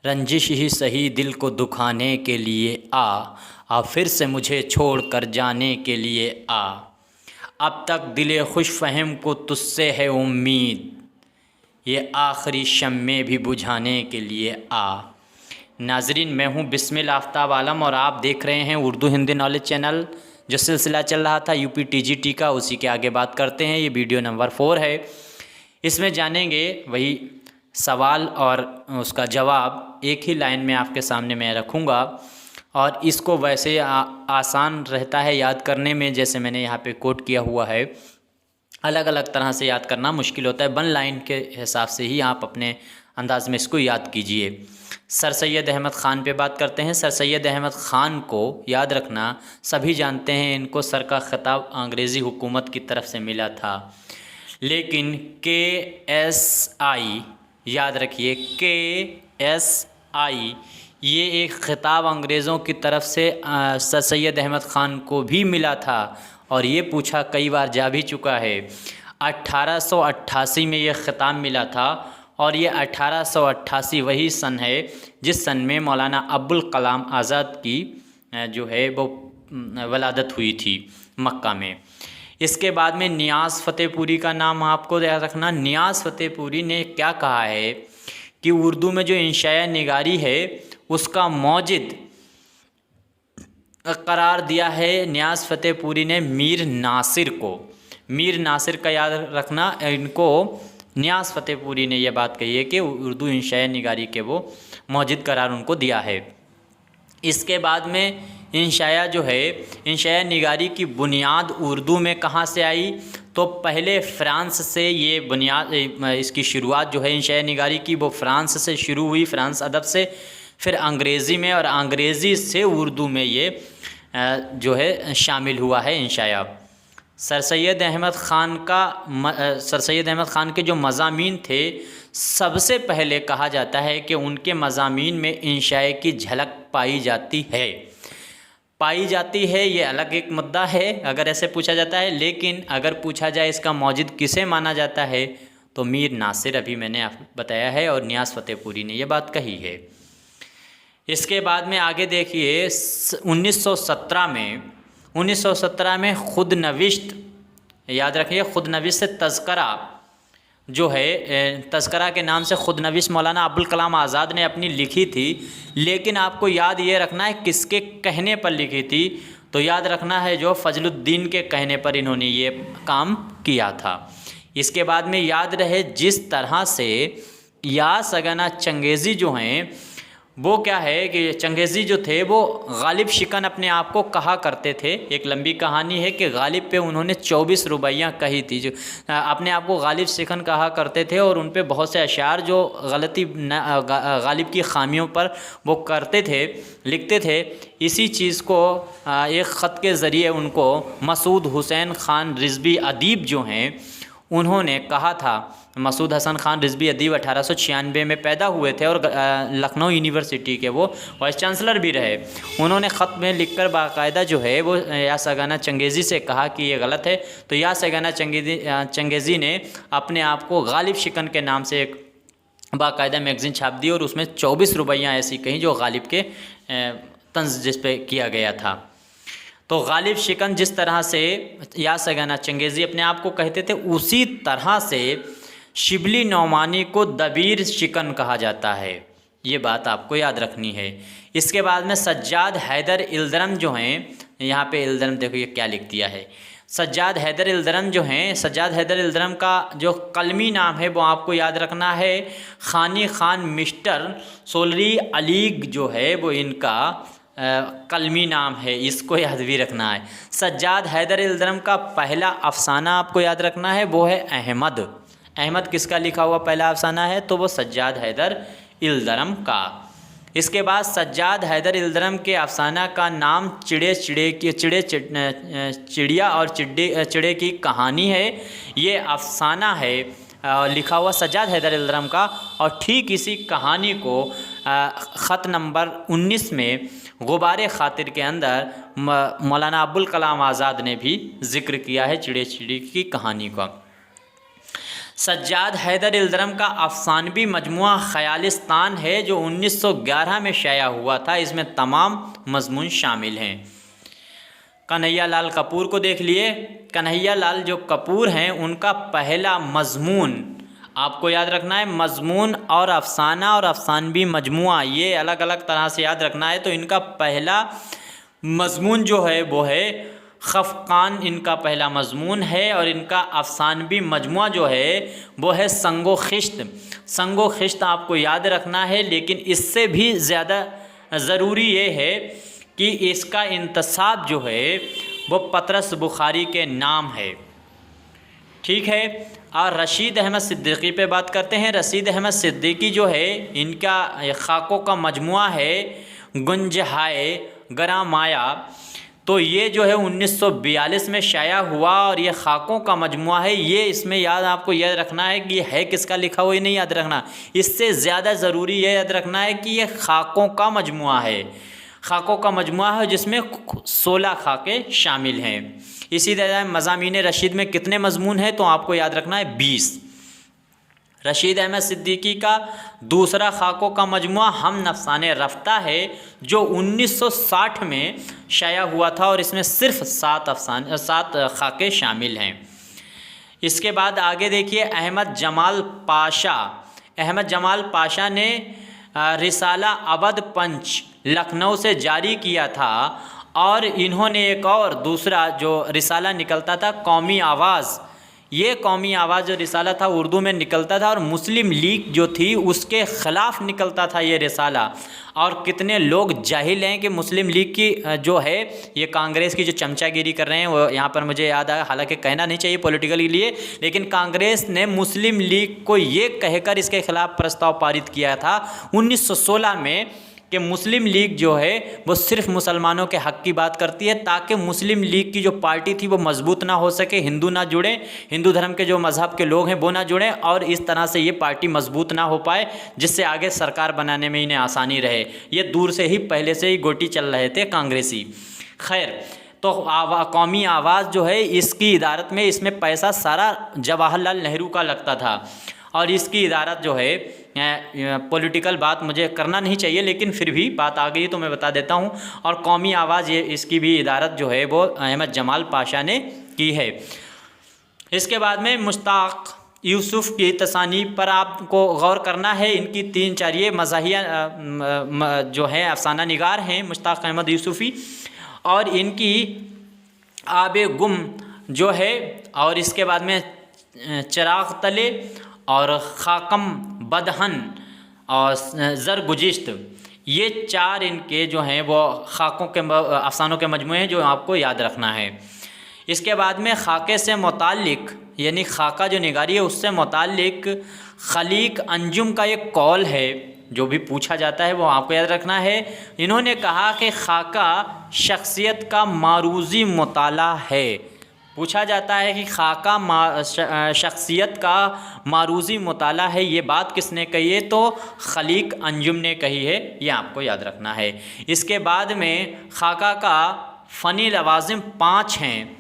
रंजिश ही सही दिल को दुखाने के लिए आ फिर से मुझे छोड़ कर जाने के लिए आ। अब तक दिले खुश फहम को तुझसे है उम्मीद, ये आखिरी शम्मे भी बुझाने के लिए आ। नाजरीन, मैं हूँ बिस्मिल आफ्ताब आलम और आप देख रहे हैं उर्दू हिंदी नॉलेज चैनल। जो सिलसिला चल रहा था यूपी टीजीटी का, उसी के आगे बात करते हैं। ये वीडियो नंबर 4 है। इसमें जानेंगे वही सवाल और उसका जवाब एक ही लाइन में आपके सामने मैं रखूँगा। और इसको वैसे आसान रहता है याद करने में, जैसे मैंने यहाँ पे कोट किया हुआ है। अलग अलग तरह से याद करना मुश्किल होता है, वन लाइन के हिसाब से ही आप अपने अंदाज में इसको याद कीजिए। सर सैयद अहमद ख़ान पे बात करते हैं। सर सैयद अहमद ख़ान को याद रखना, सभी जानते हैं इनको सर का ख़िताब अंग्रेज़ी हुकूमत की तरफ से मिला था। लेकिन KSI याद रखिए, KSI ये एक ख़िताब अंग्रेज़ों की तरफ से सर सैयद अहमद ख़ान को भी मिला था और ये पूछा कई बार जा भी चुका है। 1888 में ये ख़िताब मिला था और ये 1888 वही सन है जिस सन में मौलाना अब्दुल कलाम आज़ाद की जो है वो वलादत हुई थी मक्का में। इसके बाद में नियाज़ फ़तेहपुरी का नाम आपको याद रखना। नियाज़ फ़तेहपुरी ने क्या कहा है कि उर्दू में जो इंशाया निगारी है उसका मौजिद करार दिया है नियाज़ फ़तेहपुरी ने मीर नासिर को। मीर नासिर का याद रखना, इनको नियाज़ फ़तेहपुरी ने यह बात कही है कि उर्दू इंशाया निगारी के वो मौजिद करार उनको दिया है। इसके बाद में इंशाया जो है, इंशाया निगारी की बुनियाद उर्दू में कहाँ से आई? तो पहले फ़्रांस से ये बुनियाद, इसकी शुरुआत जो है इंशाया निगारी की वो फ़्रांस से शुरू हुई, फ़्रांस अदब से, फिर अंग्रेज़ी में, और अंग्रेज़ी से उर्दू में ये जो है शामिल हुआ है इंशाया। सर सैयद अहमद ख़ान के जो मज़ामीन थे, सबसे पहले कहा जाता है कि उनके मज़ामीन में इंशाए की झलक पाई जाती है। ये अलग एक मुद्दा है अगर ऐसे पूछा जाता है, लेकिन अगर पूछा जाए इसका मौजिद किसे माना जाता है तो मीर नासिर, अभी मैंने आपको बताया है, और नियाज़ फ़तेहपुरी ने यह बात कही है। इसके बाद में आगे देखिए, 1917 में खुद नविश्त, याद रखिए, खुद नविश्त से तज़करा जो है, तज़करा के नाम से खुद नविश्त मौलाना अब्दुल कलाम आज़ाद ने अपनी लिखी थी। लेकिन आपको याद ये रखना है किसके कहने पर लिखी थी, तो याद रखना है जो फजलुद्दीन के कहने पर इन्होंने ये काम किया था। इसके बाद में याद रहे, जिस तरह से यास अगना चंगेज़ी जो हैं, वो क्या है कि चंगेज़ी जो थे वो गालिब शिकन अपने आप को कहा करते थे। एक लंबी कहानी है कि गालिब पे उन्होंने 24 रुबाइयाँ कही थी, जो अपने आप को गालिब शिकन कहा करते थे, और उन पे बहुत से अशार जो गलती गालिब की खामियों पर वो करते थे, लिखते थे। इसी चीज़ को एक ख़त के ज़रिए उनको मसूद हुसैन ख़ान रिज़वी अदीब जो हैं उन्होंने कहा था। मसूद हसन ख़ान रिज़वी अदीब 1896 में पैदा हुए थे और लखनऊ यूनिवर्सिटी के वो वाइस चांसलर भी रहे। उन्होंने ख़त में लिखकर बाकायदा जो है वो यास अगाना चंगेज़ी से कहा कि ये गलत है। तो यास अगाना चंगेज़ी ने अपने आप को गालिब शिकन के नाम से एक बाकायदा मैगज़ीन छाप दी और उसमें 24 रुबाइयाँ ऐसी कहीं जो गालिब के तंज़ जिस पे किया गया था। तो गालिब शिकन जिस तरह से यास अगाना चंगेज़ी अपने आप को कहते थे, उसी तरह से शिबली नौमानी को दबीर शिकन कहा जाता है। ये बात आपको याद रखनी है। इसके बाद में सज्जाद हैदर इल्दरम जो हैं, यहाँ पे इल्दरम देखो ये क्या लिख दिया है। सज्जाद हैदर इल्दरम जो हैं, सज्जाद हैदर इल्दरम का जो कलमी नाम है वो आपको याद रखना है खानी ख़ान मिस्टर सोलरी अलीग जो है वो इनका कलमी नाम है, इसको याद भी रखना है। सज्जाद हैदर इल्दरम का पहला अफसाना आपको याद रखना है, वो है अहमद। अहमद किसका लिखा हुआ पहला अफसाना है, तो वो सज्जाद हैदर इल्दरम का। इसके बाद सज्जाद हैदर इल्दरम के अफसाना का नाम चिड़िया और चिड़े की कहानी है। ये अफसाना है लिखा हुआ सज्जाद हैदर इल्दरम का, और ठीक इसी कहानी को ख़त नंबर 19 में गुबारे ख़ातिर के अंदर मौलाना अब्दुल कलाम आज़ाद ने भी ज़िक्र किया है चिड़े की कहानी का। सज्जाद हैदर इल्दरम का अफसानवी मजमुआ ख़यालिस्तान है जो 1911 में शाया हुआ था। इसमें तमाम मजमून शामिल हैं। कन्हैया लाल कपूर को देख लिए। कन्हैया लाल जो कपूर हैं उनका पहला मजमून आपको याद रखना है। मजमून और अफसाना और अफसानवी मजमुआ ये अलग अलग तरह से याद रखना है। तो इनका पहला मजमून जो है वो है खफकान, इनका पहला मजमून है। और इनका अफसानवी मजमुआ जो है वो है संगो खिश्त। संगो खिश्त आपको याद रखना है, लेकिन इससे भी ज़्यादा ज़रूरी ये है कि इसका इंतसाब जो है वो पतरस बुखारी के नाम है। ठीक है। और रशीद अहमद सिद्दीकी पे बात करते हैं। रशीद अहमद सिद्दीकी जो है इनका खाकों का मजमुआ है गुंजहाए गरामाया। तो ये जो है 1942 में शाया हुआ और ये खाकों का मजमुआ है। ये इसमें आपको याद रखना है कि ये है किसका लिखा हुआ, ये नहीं याद रखना। इससे ज़्यादा ज़रूरी ये याद रखना है कि ये खाकों का मजमुआ है। खाकों का मजमुआ है जिसमें 16 खाके शामिल हैं। इसी तरह मज़ामीन रशीद में कितने मजमून हैं, तो आपको याद रखना है 20। रशीद अहमद सिद्दीकी का दूसरा खाकों का मजमुआ हम नफसाने रफ्ता है जो 1960 में शाया हुआ था और इसमें सिर्फ 7 खाके शामिल हैं। इसके बाद आगे देखिए अहमद जमाल पाशा। अहमद जमाल पाशा ने रिसाला अवध पंच लखनऊ से जारी किया था और इन्होंने एक और दूसरा जो रिसाला निकलता था कौमी आवाज़, ये कौमी आवाज़ जो रिसाला था उर्दू में निकलता था और मुस्लिम लीग जो थी उसके ख़िलाफ़ निकलता था ये रिसाला। और कितने लोग जाहिल हैं कि मुस्लिम लीग की जो है ये कांग्रेस की जो चमचागिरी कर रहे हैं वो यहाँ पर मुझे याद आया। हालांकि कहना नहीं चाहिए पॉलिटिकल के लिए, लेकिन कांग्रेस ने मुस्लिम लीग को ये कहकर इसके ख़िलाफ़ प्रस्ताव पारित किया था 1916 में कि मुस्लिम लीग जो है वो सिर्फ मुसलमानों के हक़ की बात करती है, ताकि मुस्लिम लीग की जो पार्टी थी वो मजबूत ना हो सके, हिंदू ना जुड़े, हिंदू धर्म के जो मज़हब के लोग हैं वो ना जुड़ें और इस तरह से ये पार्टी मजबूत ना हो पाए, जिससे आगे सरकार बनाने में इन्हें आसानी रहे। ये दूर से ही पहले से ही गोटी चल रहे थे कांग्रेसी। खैर, तो कौमी आवाज़ जो है इसकी इदारत में इसमें पैसा सारा जवाहरलाल नेहरू का लगता था और इसकी इदारत जो है पॉलिटिकल बात मुझे करना नहीं चाहिए, लेकिन फिर भी बात आ गई तो मैं बता देता हूँ। और कौमी आवाज़ ये इसकी भी इदारत जो है वो अहमद जमाल पाशा ने की है। इसके बाद में मुश्ताक यूसुफ की तसानीफ पर आपको गौर करना है। इनकी 3-4 ये मज़ाहिया जो है अफसाना निगार हैं मुश्ताक अहमद यूसुफ़ी, और इनकी आबे गुम जो है, और इसके बाद में चिराग तले और खाकम बदहन और ज़र गुजिश्त, ये 4 इनके जो हैं वो खाकों के अफसानों के मजमूए हैं जो आपको याद रखना है। इसके बाद में खाके से मुताल्लिक यानी खाका जो निगारी है उससे मुताल्लिक खलीक अंजुम का एक कौल है जो भी पूछा जाता है वो आपको याद रखना है। इन्होंने कहा कि खाका शख्सियत का मारूज़ी मुताला है। पूछा जाता है कि खाका शख्सियत का मारूज़ी मुताला है, ये बात किसने कही है, तो खलीक अंजुम ने कही है, ये आपको याद रखना है। इसके बाद में खाका का फ़नी लवाज़िम 5 हैं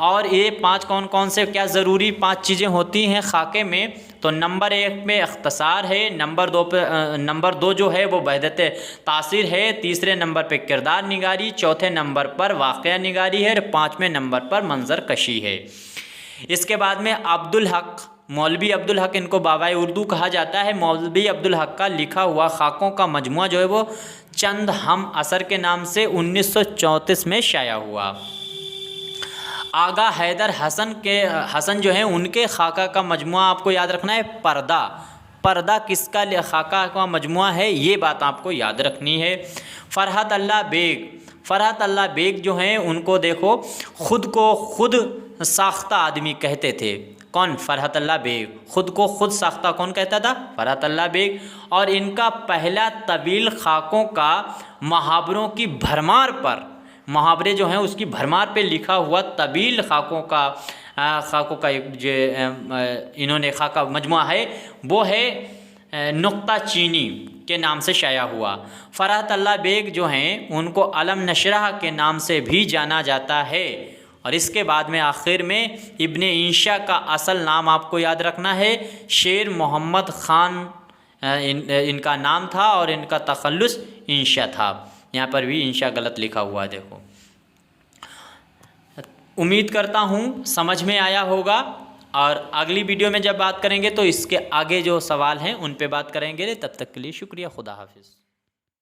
और ये 5 कौन कौन से क्या ज़रूरी 5 चीज़ें होती हैं खाके में, तो नंबर 1 में इख्तिसार है, नंबर 2 जो है वो वहदत तासीर है, तीसरे नंबर पे किरदार निगारी, चौथे नंबर पर वाक़या निगारी है और 5वें नंबर पर मंजर कशी है। इसके बाद में अब्दुल हक, मौलवी अब्दुल हक, इनको बाबाए उर्दू कहा जाता है। मौलवी अब्दुल हक का लिखा हुआ खाकों का मजमुआ जो है वो चंद हम असर के नाम से 1934 में शाया हुआ। आगा हैदर हसन जो हैं उनके खाका का मजमुआ आपको याद रखना है पर्दा। पर्दा किसका खाका का मजमुआ है ये बात आपको याद रखनी है। फ़रहत अल्लाह बेग जो हैं उनको देखो ख़ुद को खुद साख्ता आदमी कहते थे। कौन? फ़रहत अल्लाह बेग। ख़ुद को खुद साख्ता कौन कहता था? फ़रहत अल्लाह बेग। और इनका पहला तवील खाकों का मुहावरों की भरमार पर, मुहावरे जो हैं उसकी भरमार पे लिखा हुआ तवील खाकों का एक जो इन्होंने खाका मजमुआ है वो है नुक्ता चीनी के नाम से शाया हुआ। फ़रहत अल्लाह बेग जो हैं उनको अलम नशरह के नाम से भी जाना जाता है और इसके बाद में आखिर में इब्ने इंशा का असल नाम आपको याद रखना है, शेर मोहम्मद ख़ान इनका नाम था और इनका तखल्लुस इंशा था। यहाँ पर भी इंशा गलत लिखा हुआ है, देखो। उम्मीद करता हूँ समझ में आया होगा, और अगली वीडियो में जब बात करेंगे तो इसके आगे जो सवाल हैं उन पे बात करेंगे। तब तक के लिए शुक्रिया, खुदा हाफिज़।